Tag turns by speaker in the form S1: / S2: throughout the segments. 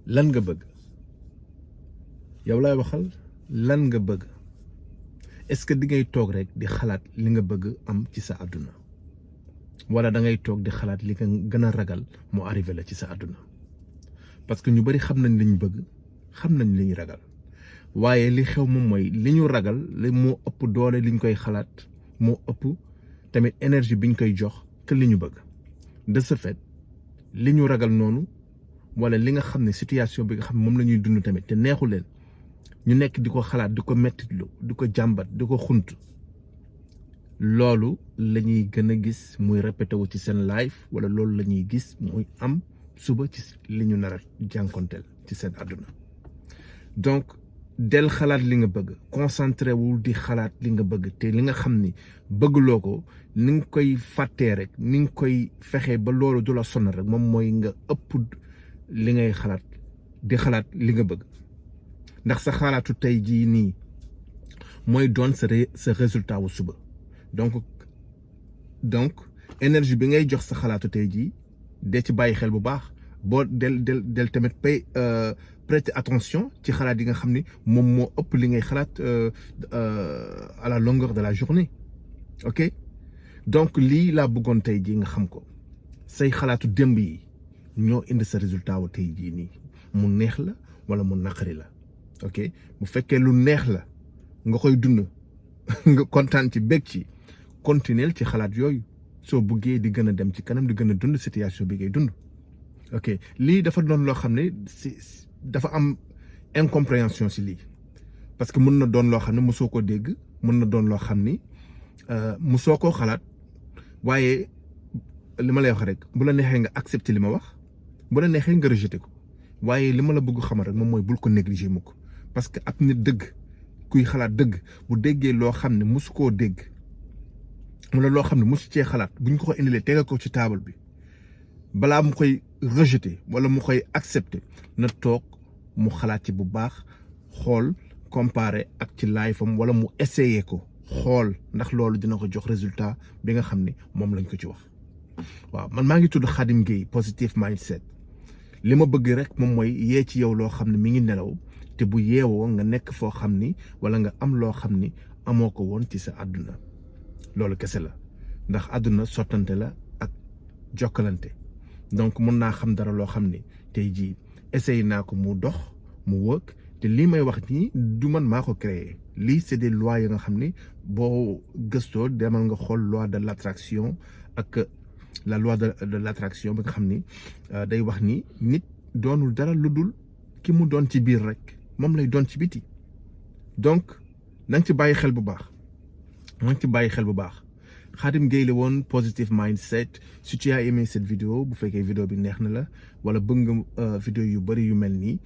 S1: lan nga bëgg yow laay waxal lan nga bëgg est-ce que di ngay toog rek di xalaat li nga bëgg am ci sa àdduna wala da ngay toog di xalaat li nga gën a ragal mu arrivé la ci sa àdduna parce que ñu bari xam nañ li ñu bëgg xam nañ li ñu ragal waaye li xew moom mooy li ñu ragal li moo ëpp doole li ñu koy xalaat moo ëpp tamit énergie bi ñu koy jox que li ñu bëgg de ce fait li ñu ragal noonu wala li nga xam ne situation bi nga xam ne moom la ñuy dund tamit te neexu leen ñu nekk di ko xalaat di ko mettitlu di ko jàmbat di ko xunt loolu la ñuy gën a gis muy répété wu ci seen live wala loolu la ñuy gis muy am suba ci li ñu nar a jànkonteel ci seen àdduna donc del xalaat li nga bëgg concentré wul di xalaat li nga bëgg te li nga xam ni bëggloo ko ni nga koy fàttee rek ni nga koy fexee ba loolu du la sonal rek moom mooy nga ëpp li ngay xalaat di xalaat li nga bëgg ndax sa xalaatu tey jii nii mooy doon sa résultat wu suba donc énergie bi ngay jox sa xalaatu tey jii dee ci bàyyi xel bu baax boo del tamit prêter attention ci xalaat yi nga xam ni moom moo ëpp li ngay xalaat à la longueur de la journée ok donc lii laa bëggoon tey jii nga xam ko say xalaatu démb yi ñoo indi sa résultat wu tey jii nii mu neex la wala mu naqari la ok bu fekkee lu neex la nga koy dund nga kontaan ci bég ci continuer ci xalaat yooyu soo buggee di gën a dem ci kanam di gën a dund situation bi ngay dund ok lii dafa doon loo xam ne dafa am incompréhension si lii parce que mën na doon loo xam ne mosoo ko dégg mën na doon loo xam ni mosoo koo xalaat waaye li ma lay wax rek bu la neexee nga accepter li ma wax bu la neexee nga rejeter ko waaye li ma la bëgg xamal rek moom mooy bul ko négliger mukk parce que ab nit dëgg kuy xalaat dëgg bu déggee loo xam ne mosu koo dégg wala loo xam ne mosu cee xalaat buñ ko indilee tegal ko ci table bi balaa mu koy rejeter wala mu koy accepter na toog mu xalaat ci bu baax xool comparer ak ci life am wala mu essayer ko xool ndax loolu dina ko jox résultat bi nga xam ne moom lañ ko ci wax waaw man maa ngi tudd Khadim Gueye Positive Mindset li ma bëgg rek moom mooy yee ci yow loo xam ne mi ngi nelaw te bu yeewoo nga nekk foo xam ni wala nga am loo xam ni amoo ko woon ci sa àdduna loolu kese la ndax àdduna sottante la ak jokkalante donc mun naa xam dara loo xam ni tey jii essayé naa ko mu dox mu wëkk te lii may wax nii du man maa ko créé lii c'est des lois yi nga xam ni boo gëstoo demal nga xool loi de l'attraction ak la loi de l'attraction bi nga xam ni day wax ni nit doonul dara lu dul ki mu doon ci biir rek moom lay doon ci biti donc nañ ci bàyyi xel bu baax Khadim Gueye la woon Positive Mindset si tu as aimé cette vidéo bu fekkee vidéo bi neex na la wala bëgg nga vidéo yu bari yu mel nii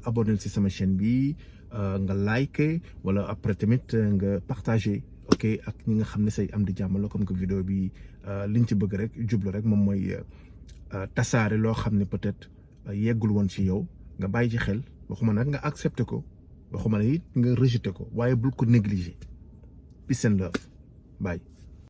S1: abonné ci sama chaîne bi nga like wala après tamit nga partager ok ak ñi nga xam ne say am di jàmm la comme que vidéo bi liñ ci bëgg rek jublu rek moom mooy tasaare loo xam ne peut-être yeggul woon ci yow nga bàyyi ci xel waxuma nag nga accepter ko waxuma ne it nga rejeter ko waaye bul ko négliger peace and love bye